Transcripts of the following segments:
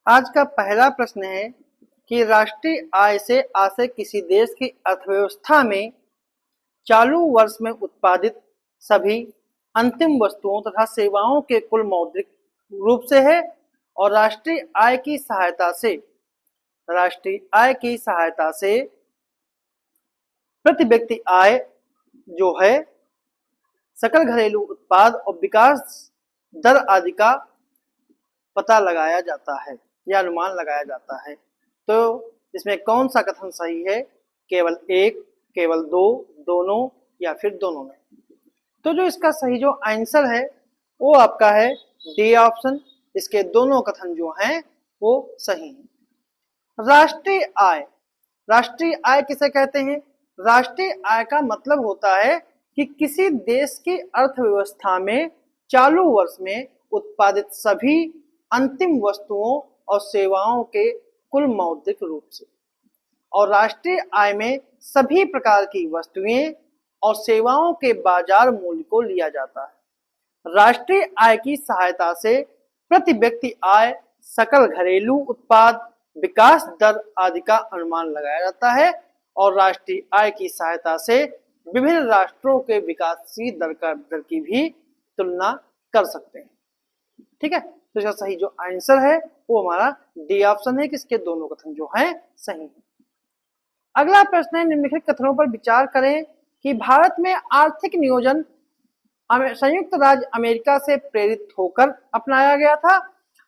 आज का पहला प्रश्न है कि राष्ट्रीय आय से आशय किसी देश की अर्थव्यवस्था में चालू वर्ष में उत्पादित सभी अंतिम वस्तुओं तथा सेवाओं के कुल मौद्रिक रूप से है और राष्ट्रीय आय की सहायता से प्रति व्यक्ति आय जो है सकल घरेलू उत्पाद और विकास दर आदि का पता लगाया जाता है या अनुमान लगाया जाता है। तो इसमें कौन सा कथन सही है? केवल एक, केवल दो, दोनों या फिर दोनों में? तो जो इसका सही जो आंसर है वो आपका है डी ऑप्शन। इसके दोनों कथन जो हैं वो सही हैं। राष्ट्रीय आय किसे कहते हैं? राष्ट्रीय आय का मतलब होता है कि किसी देश की अर्थव्यवस्था में चालू वर्ष में उत्पादित सभी अंतिम वस्तुओं और सेवाओं के कुल मौद्रिक रूप से। और राष्ट्रीय आय में सभी प्रकार की वस्तुएं और सेवाओं के बाजार मूल्य को लिया जाता है। राष्ट्रीय आय की सहायता से प्रति व्यक्ति आय, सकल घरेलू उत्पाद, विकास दर आदि का अनुमान लगाया जाता है और राष्ट्रीय आय की सहायता से विभिन्न राष्ट्रों के विकासशील दर की भी तुलना कर सकते हैं। ठीक है, तो इसका सही जो आंसर है वो हमारा डी ऑप्शन है कि इसके दोनों कथन जो हैं सही हैं। अगला प्रश्न है, निम्नलिखित कथनों पर विचार करें कि भारत में आर्थिक नियोजन संयुक्त राज्य अमेरिका से प्रेरित होकर अपनाया गया था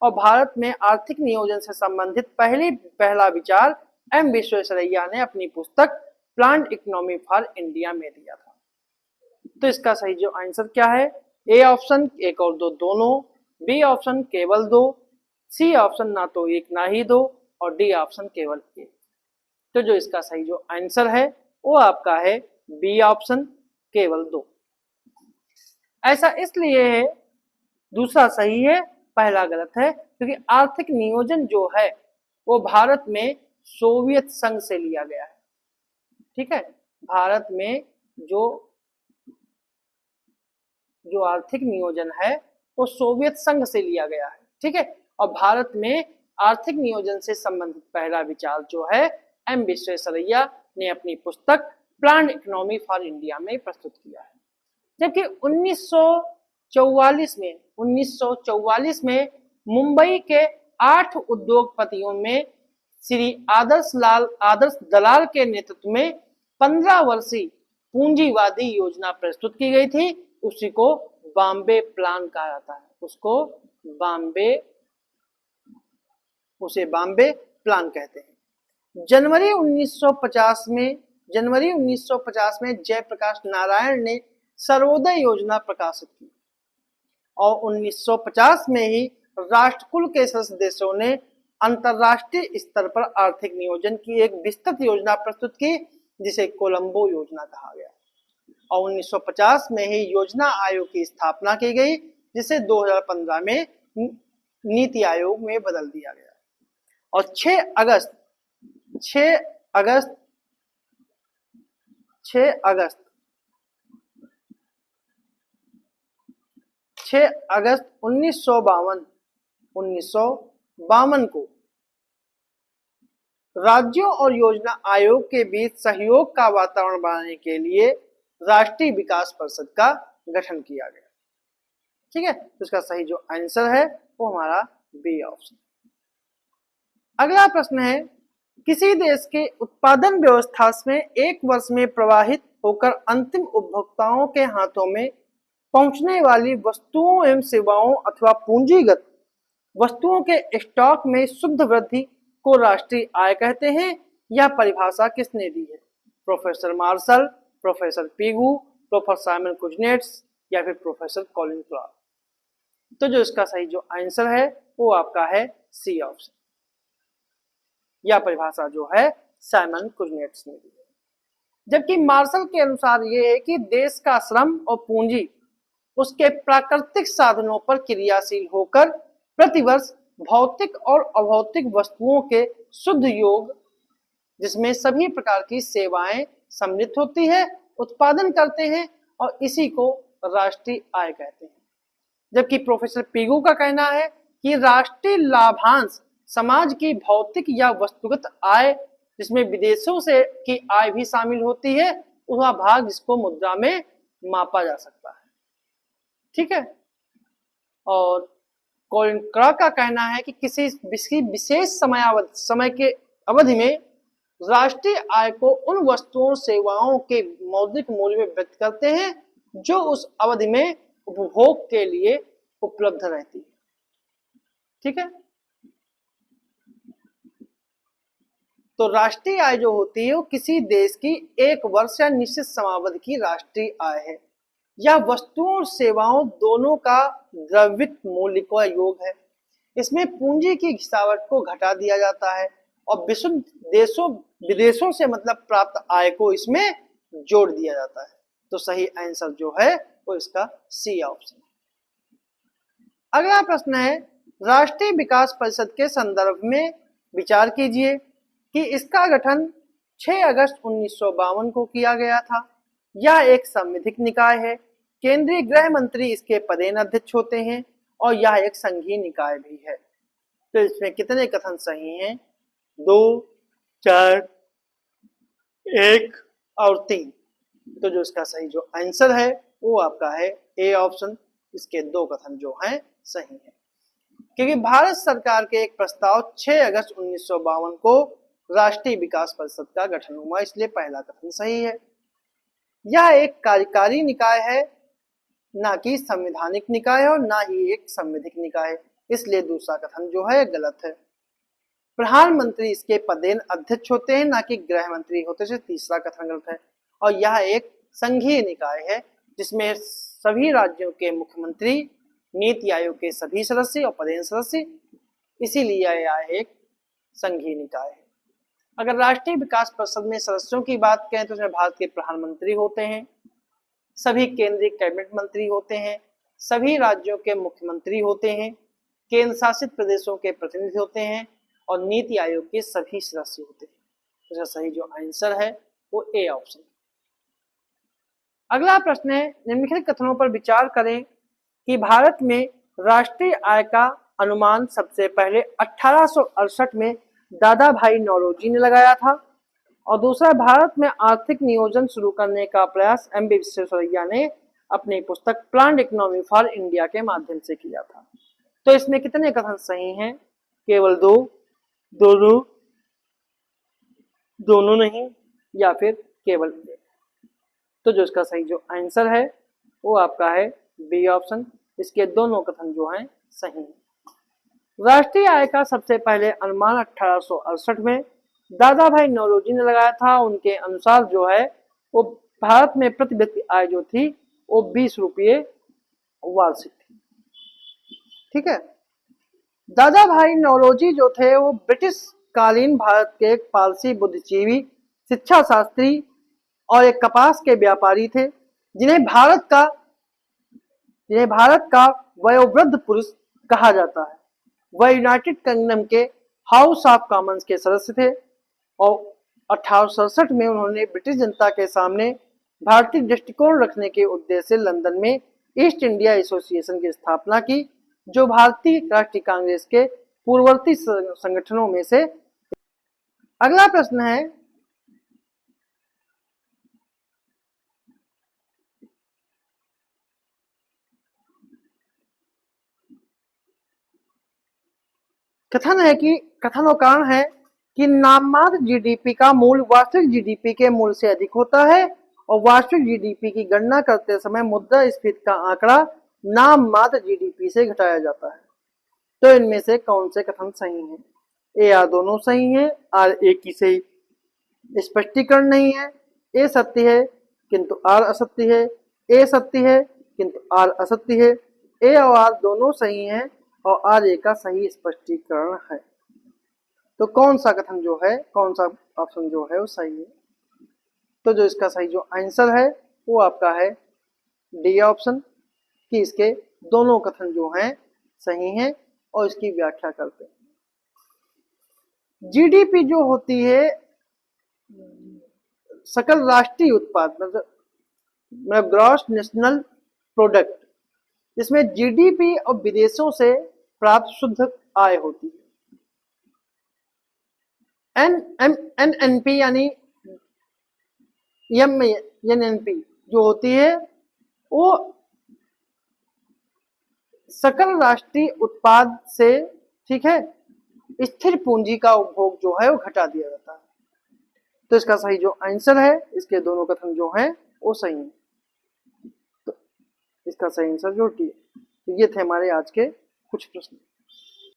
और भारत में आर्थिक नियोजन से संबंधित पहला विचार एम विश्वेश्वरैया ने अपनी पुस्तक प्लान्ड इकोनॉमी फॉर इंडिया में दिया था। तो इसका सही जो आंसर क्या है? ए ऑप्शन एक और दो दोनों, बी ऑप्शन केवल दो, सी ऑप्शन ना तो एक ना ही दो और डी ऑप्शन केवल एक। तो जो इसका सही जो आंसर है वो आपका है बी ऑप्शन केवल दो। ऐसा इसलिए है, दूसरा सही है, पहला गलत है, क्योंकि आर्थिक नियोजन जो है वो भारत में सोवियत संघ से लिया गया है। ठीक है, भारत में जो आर्थिक नियोजन है वो सोवियत संघ से लिया गया है। ठीक है, और भारत में आर्थिक नियोजन से संबंधित पहला विचार जो है एम विश्वेश्वरैया ने अपनी पुस्तक प्लान्ड इकोनॉमी फॉर इंडिया में प्रस्तुत किया है। जबकि 1944 में मुंबई के 8 उद्योगपतियों में श्री आदर्श दलाल के नेतृत्व में 15 वर्षीय पूंजीवादी योजना प्रस्तुत की गई थी। उसी को बॉम्बे प्लान कहा जाता है, उसे बॉम्बे प्लान कहते हैं। जनवरी 1950 में जयप्रकाश नारायण ने सर्वोदय योजना प्रकाशित की और 1950 में ही राष्ट्रकुल के सदस्य देशों ने अंतरराष्ट्रीय स्तर पर आर्थिक नियोजन की एक विस्तृत योजना प्रस्तुत की जिसे कोलंबो योजना कहा गया और 1950 में ही योजना आयोग की स्थापना की गई जिसे 2015 में नीति आयोग में बदल दिया गया और 6 अगस्त 1952 को राज्यों और योजना आयोग के बीच सहयोग का वातावरण बनाने के लिए राष्ट्रीय विकास परिषद का गठन किया गया। ठीक है, तो इसका सही जो आंसर है वो हमारा बी ऑप्शन। अगला प्रश्न है, किसी देश के उत्पादन व्यवस्था में एक वर्ष में प्रवाहित होकर अंतिम उपभोक्ताओं के हाथों में पहुंचने वाली वस्तुओं एवं सेवाओं अथवा पूंजीगत वस्तुओं के स्टॉक में शुद्ध वृद्धि को राष्ट्रीय आय कहते हैं। यह परिभाषा किसने दी है? Professor Marshall, professor Pigou, professor Simon Kuznets या फिर प्रोफेसर कॉलिन क्लार्क? तो जो इसका सही जो आंसर है वो आपका है सी ऑप्शन। यह परिभाषा जो है साइमन कुजनेट्स ने दी है। जबकि मार्शल के अनुसार ये है कि देश का श्रम और पूंजी उसके प्राकृतिक साधनों पर क्रियाशील होकर प्रतिवर्ष भौतिक और अभौतिक वस्तुओं के शुद्ध योग जिसमें सभी प्रकार की सेवाएं सम्मिलित होती है उत्पादन करते हैं और इसी को राष्ट्रीय आय कहते हैं। जबकि प्रोफेसर पीगू का कहना है कि राष्ट्रीय लाभांश समाज की भौतिक या वस्तुगत आय जिसमें विदेशों से की आय भी शामिल होती है, वह भाग जिसको मुद्रा में मापा जा सकता है। ठीक है। और कॉलिन क्रा का कहना है कि किसी विशेष समय के अवधि में राष्ट्रीय आय को उन वस्तुओं सेवाओं के मौद्रिक मूल्य में व्यक्त करते हैं जो उस अवधि में उपभोग के लिए उपलब्ध रहती है। ठीक है। तो राष्ट्रीय आय जो होती है वो किसी देश की एक वर्ष या निश्चित समावधि की राष्ट्रीय आय है, या वस्तुओं और सेवाओं दोनों का द्रव्यित मूल्य का योग है। इसमें पूंजी की घिसावट को घटा दिया जाता है और विशुद्ध विदेशों से मतलब प्राप्त आय को इसमें जोड़ दिया जाता है। तो सही आंसर जो है वो इसका सी ऑप्शन है। अगला प्रश्न है, राष्ट्रीय विकास परिषद के संदर्भ में विचार कीजिए कि इसका गठन 6 अगस्त 1952 को किया गया था। यह एक संवैधानिक निकाय है। केंद्रीय गृह मंत्री इसके पदेन अध्यक्ष होते हैं और यह एक संघीय निकाय भी है। तो इसमें कितने कथन सही हैं? 2, 4, 1 और 3। तो जो इसका सही जो आंसर है वो आपका है ए ऑप्शन। इसके 2 कथन जो हैं सही है, क्योंकि भारत सरकार के एक प्रस्ताव 6 अगस्त 1952 को राष्ट्रीय विकास परिषद का गठन हुआ, इसलिए पहला कथन सही है। यह एक कार्यकारी निकाय है, ना कि संवैधानिक निकाय है और ना ही एक संवैधानिक निकाय है, इसलिए दूसरा कथन जो है गलत है। प्रधानमंत्री इसके पदेन अध्यक्ष होते हैं, ना कि गृह मंत्री होते हैं, तीसरा कथन गलत है। और यह एक संघीय निकाय है जिसमें सभी राज्यों के मुख्यमंत्री, नीति आयोग के सभी सदस्य और पदेन सदस्य, इसीलिए यह एक संघीय निकाय है। अगर राष्ट्रीय विकास परिषद में सदस्यों की बात करें तो इसमें भारत के प्रधानमंत्री होते हैं, सभी केंद्रीय कैबिनेट मंत्री होते हैं, सभी राज्यों के मुख्यमंत्री होते हैं, केंद्र शासित प्रदेशों के प्रतिनिधि होते हैं और नीति आयोग के सभी सदस्य होते हैं। तो इसका सही जो आंसर है वो ए ऑप्शन। अगला प्रश्न है, निम्नलिखित कथनों पर विचार करें कि भारत में राष्ट्रीय आय का अनुमान सबसे पहले 1868 में दादा भाई नौरोजी ने लगाया था, और दूसरा, भारत में आर्थिक नियोजन शुरू करने का प्रयास एम.बी. विश्वेश्वरैया ने अपनी पुस्तक प्लान्ड इकोनॉमी फॉर इंडिया के माध्यम से किया था। तो इसमें कितने कथन सही हैं? केवल 2, दोनों, दोनों नहीं, या फिर केवल 1। तो जो इसका सही जो आंसर है वो आपका है बी ऑप्शन। इसके दोनों कथन जो हैं सही हैं। राष्ट्रीय आय का सबसे पहले अनुमान 1868 में दादा भाई नौरोजी ने लगाया था। उनके अनुसार जो है वो भारत में प्रति व्यक्ति आय जो थी वो 20 रुपये वार्षिक थी। ठीक है। दादा भाई नौरोजी जो थे वो ब्रिटिश कालीन भारत के एक पारसी बुद्धिजीवी, शिक्षा शास्त्री और एक कपास के व्यापारी थे, जिन्हें भारत का वयोवृद्ध पुरुष कहा जाता है। वह यूनाइटेड किंगडम के हाउस ऑफ कॉमन्स के सदस्य थे और 1867 में उन्होंने ब्रिटिश जनता के सामने भारतीय दृष्टिकोण रखने के उद्देश्य से लंदन में ईस्ट इंडिया एसोसिएशन की स्थापना की, जो भारतीय राष्ट्रीय कांग्रेस के पूर्ववर्ती संगठनों में से। अगला प्रश्न है, कथन है कि कथन और कारण है कि नाममात्र जीडीपी का मूल वास्तविक जीडीपी के मूल से अधिक होता है और वास्तविक जीडीपी की गणना करते समय मुद्रास्फीति का आंकड़ा नाममात्र जीडीपी से घटाया जाता है। तो इनमें से कौन से कथन सही हैं? ए आर दोनों सही हैं, आर एक की सही स्पष्टीकरण नहीं है। ए सत्य है किंतु आर असत्य है, ए सत्य है किंतु आर असत्य है। ए और आर दोनों सही हैं और आर ए का सही स्पष्टीकरण है। तो कौन सा कथन जो है, कौन सा ऑप्शन जो है वो सही है? तो जो इसका सही जो आंसर है वो आपका है डी ऑप्शन, कि इसके दोनों कथन जो हैं सही हैं और इसकी व्याख्या करते हैं। जीडीपी जो होती है सकल राष्ट्रीय उत्पाद, मतलब ग्रॉस नेशनल प्रोडक्ट, इसमें जीडीपी और विदेशों से प्राप्त शुद्ध आय होती है। N M N N P यानी एम एन एन पी जो होती है वो सकल राष्ट्रीय उत्पाद से, ठीक है, स्थिर पूंजी का उपभोग जो है वो घटा दिया जाता है। तो इसका सही जो आंसर है, इसके दोनों कथन जो हैं वो सही है। तो इसका सही आंसर जो टी है। तो ये थे हमारे आज के कुछ प्रश्न।